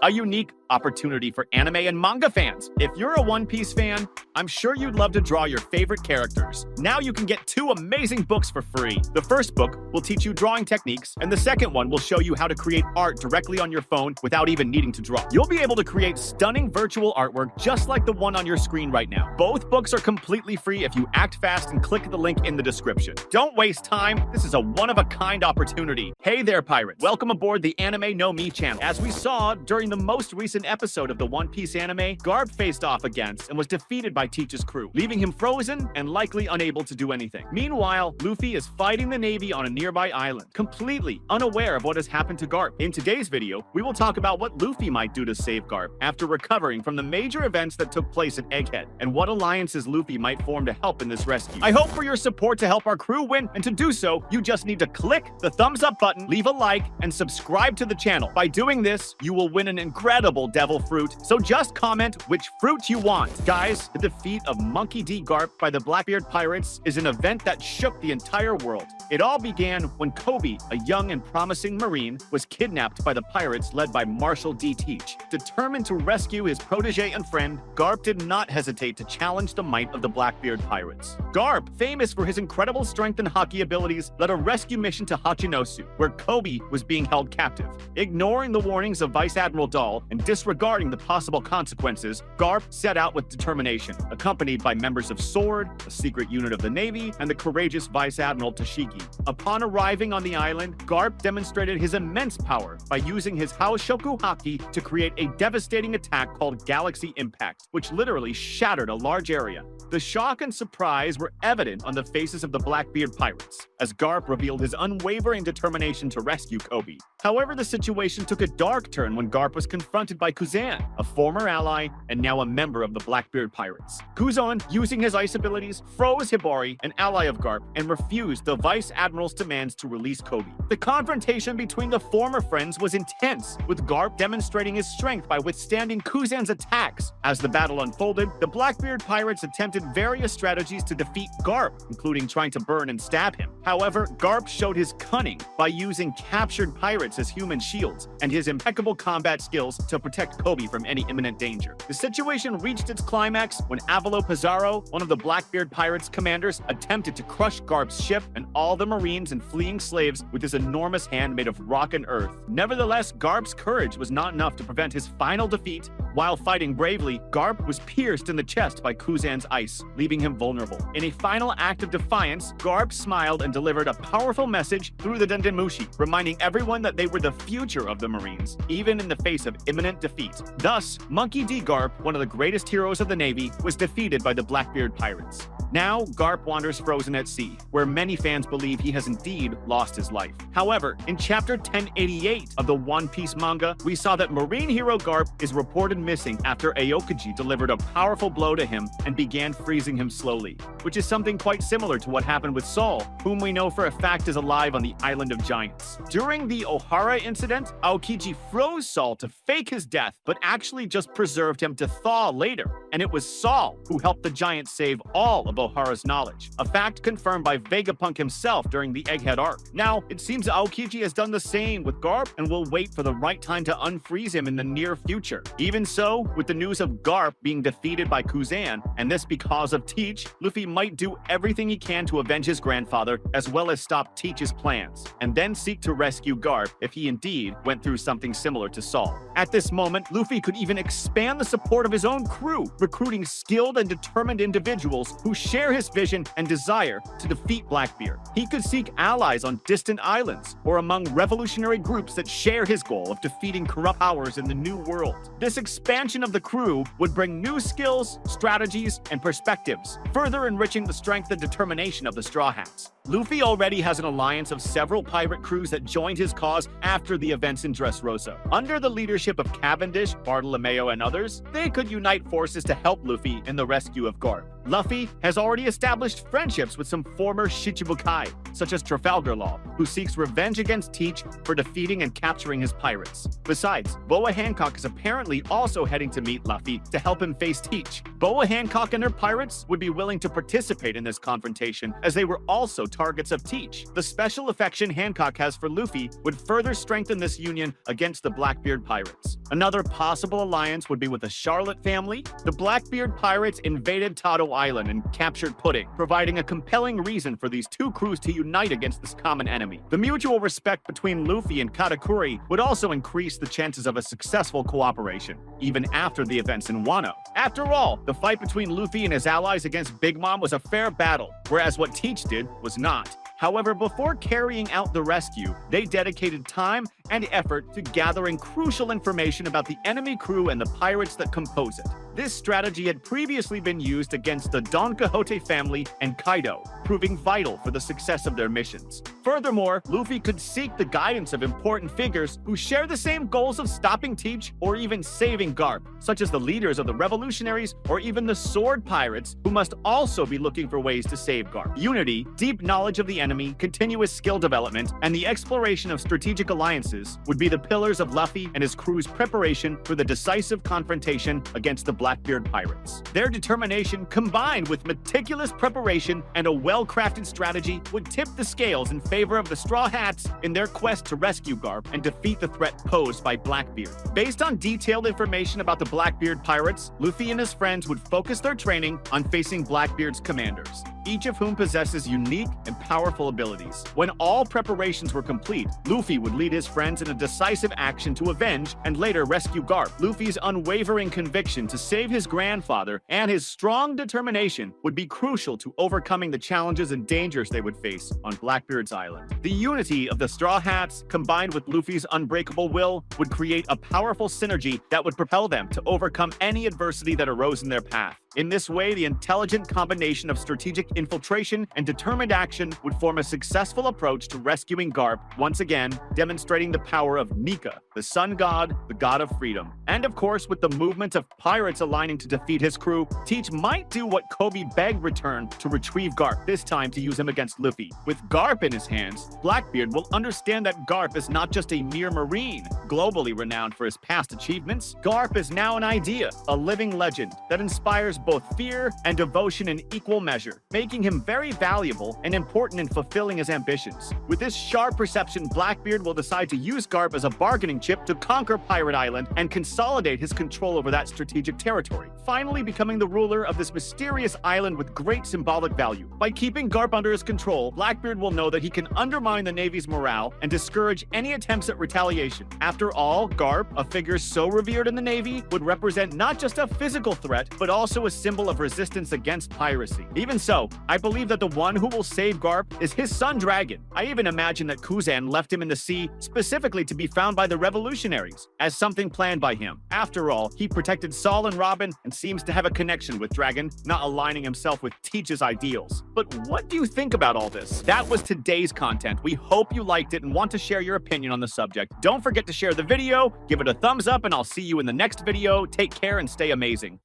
a unique opportunity for anime and manga fans. If you're a One Piece fan, I'm sure you'd love to draw your favorite characters. Now you can get 2 amazing books for free. The first book will teach you drawing techniques, and the second one will show you how to create art directly on your phone without even needing to draw. You'll be able to create stunning virtual artwork just like the one on your screen right now. Both books are completely free if you act fast and click the link in the description. Don't waste time. This is a one-of-a-kind opportunity. Hey there, pirates. Welcome aboard the Anime No Me channel. As we saw during the most recent episode of the One Piece anime, Garp faced off against and was defeated by Teach's crew, leaving him frozen and likely unable to do anything. Meanwhile, Luffy is fighting the Navy on a nearby island, completely unaware of what has happened to Garp. In today's video, we will talk about what Luffy might do to save Garp after recovering from the major events that took place at Egghead, and what alliances Luffy might form to help in this rescue. I hope for your support to help our crew win, and to do so, you just need to click the thumbs up button, leave a like, and subscribe to the channel. By doing this, you will win an incredible devil fruit, so just comment which fruit you want. Guys, the defeat of Monkey D. Garp by the Blackbeard pirates is an event that shook the entire world. It all began when Kobe, a young and promising Marine, was kidnapped by the pirates led by Marshal D. Teach. Determined to rescue his protege and friend, Garp did not hesitate to challenge the might of the Blackbeard pirates. Garp, famous for his incredible strength and hockey abilities, led a rescue mission to Hachinosu, where Kobe was being held captive. Ignoring the warnings of Vice Admiral Dahl and disregarding the possible consequences, Garp set out with determination, accompanied by members of SWORD, a secret unit of the Navy, and the courageous Vice Admiral Tashigi. Upon arriving on the island, Garp demonstrated his immense power by using his Haoshoku Haki to create a devastating attack called Galaxy Impact, which literally shattered a large area. The shock and surprise were evident on the faces of the Blackbeard pirates, as Garp revealed his unwavering determination to rescue Kobe. However, the situation took a dark turn when Garp was confronted by Kuzan, a former ally and now a member of the Blackbeard pirates. Kuzan, using his ice abilities, froze Hibari, an ally of Garp, and refused the Vice Admiral's demands to release Kobe. The confrontation between the former friends was intense, with Garp demonstrating his strength by withstanding Kuzan's attacks. As the battle unfolded, the Blackbeard pirates attempted various strategies to defeat Garp, including trying to burn and stab him. However, Garp showed his cunning by using captured pirates as human shields and his impeccable combat skills to protect Kobe from any imminent danger. The situation reached its climax when Avalo Pizarro, one of the Blackbeard pirates' commanders, attempted to crush Garp's ship and all the Marines and fleeing slaves with his enormous hand made of rock and earth. Nevertheless, Garp's courage was not enough to prevent his final defeat. While fighting bravely, Garp was pierced in the chest by Kuzan's ice, leaving him vulnerable. In a final act of defiance, Garp smiled and delivered a powerful message through the Dendemushi, reminding everyone that they were the future of the Marines, even in the face of imminent defeat. Thus, Monkey D. Garp, one of the greatest heroes of the Navy, was defeated by the Blackbeard pirates. Now, Garp wanders frozen at sea, where many fans believe he has indeed lost his life. However, in chapter 1088 of the One Piece manga, we saw that Marine hero Garp is reported missing after Aokiji delivered a powerful blow to him and began freezing him slowly, which is something quite similar to what happened with Saul, whom we know for a fact is alive on the Island of Giants. During the Ohara incident, Aokiji froze Saul to fake his death, but actually just preserved him to thaw later, and it was Saul who helped the Giants save all of Ohara's knowledge, a fact confirmed by Vegapunk himself during the Egghead arc. Now, it seems Aokiji has done the same with Garp and will wait for the right time to unfreeze him in the near future. Even so, with the news of Garp being defeated by Kuzan, and this because of Teach, Luffy might do everything he can to avenge his grandfather, as well as stop Teach's plans, and then seek to rescue Garp if he indeed went through something similar to Saul. At this moment, Luffy could even expand the support of his own crew, recruiting skilled and determined individuals who share his vision and desire to defeat Blackbeard. He could seek allies on distant islands or among revolutionary groups that share his goal of defeating corrupt powers in the New World. This expansion of the crew would bring new skills, strategies, and perspectives, further enriching the strength and determination of the Straw Hats. Luffy already has an alliance of several pirate crews that joined his cause after the events in Dressrosa. Under the leadership of Cavendish, Bartolomeo, and others, they could unite forces to help Luffy in the rescue of Garp. Luffy has already established friendships with some former Shichibukai, such as Trafalgar Law, who seeks revenge against Teach for defeating and capturing his pirates. Besides, Boa Hancock is apparently also heading to meet Luffy to help him face Teach. Boa Hancock and her pirates would be willing to participate in this confrontation, as they were also targets of Teach. The special affection Hancock has for Luffy would further strengthen this union against the Blackbeard pirates. Another possible alliance would be with the Charlotte family. The Blackbeard pirates invaded Tado Island and captured Pudding, providing a compelling reason for these two crews to unite against this common enemy. The mutual respect between Luffy and Katakuri would also increase the chances of a successful cooperation, even after the events in Wano. After all, the fight between Luffy and his allies against Big Mom was a fair battle, whereas what Teach did was not. However, before carrying out the rescue, they dedicated time and effort to gathering crucial information about the enemy crew and the pirates that compose it. This strategy had previously been used against the Don Quixote family and Kaido, proving vital for the success of their missions. Furthermore, Luffy could seek the guidance of important figures who share the same goals of stopping Teach or even saving Garp, such as the leaders of the revolutionaries or even the sword pirates, who must also be looking for ways to save Garp. Unity, deep knowledge of the enemy, continuous skill development, and the exploration of strategic alliances would be the pillars of Luffy and his crew's preparation for the decisive confrontation against the Blackbeard pirates. Their determination, combined with meticulous preparation and a well-crafted strategy, would tip the scales in favor of the Straw Hats in their quest to rescue Garp and defeat the threat posed by Blackbeard. Based on detailed information about the Blackbeard pirates, Luffy and his friends would focus their training on facing Blackbeard's commanders, each of whom possesses unique and powerful abilities. When all preparations were complete, Luffy would lead his friends in a decisive action to avenge and later rescue Garp. Luffy's unwavering conviction to save his grandfather and his strong determination would be crucial to overcoming the challenges and dangers they would face on Blackbeard's island. The unity of the Straw Hats, combined with Luffy's unbreakable will, would create a powerful synergy that would propel them to overcome any adversity that arose in their path. In this way, the intelligent combination of strategic infiltration and determined action would form a successful approach to rescuing Garp, once again demonstrating the power of Nika, the sun god, the god of freedom. And of course, with the movement of pirates aligning to defeat his crew, Teach might do what Kobe begged return to retrieve Garp, this time to use him against Luffy. With Garp in his hands, Blackbeard will understand that Garp is not just a mere marine, globally renowned for his past achievements. Garp is now an idea, a living legend that inspires both fear and devotion in equal measure, making him very valuable and important in fulfilling his ambitions. With this sharp perception, Blackbeard will decide to use Garp as a bargaining chip to conquer Pirate Island and consolidate his control over that strategic territory, finally becoming the ruler of this mysterious island with great symbolic value. By keeping Garp under his control, Blackbeard will know that he can undermine the Navy's morale and discourage any attempts at retaliation. After all, Garp, a figure so revered in the Navy, would represent not just a physical threat, but also a symbol of resistance against piracy. Even so, I believe that the one who will save Garp is his son Dragon. I even imagine that Kuzan left him in the sea specifically to be found by the revolutionaries, as something planned by him. After all, he protected Saul and Robin and seems to have a connection with Dragon, not aligning himself with Teach's ideals. But what do you think about all this? That was today's content. We hope you liked it and want to share your opinion on the subject. Don't forget to share the video, give it a thumbs up, and I'll see you in the next video. Take care and stay amazing.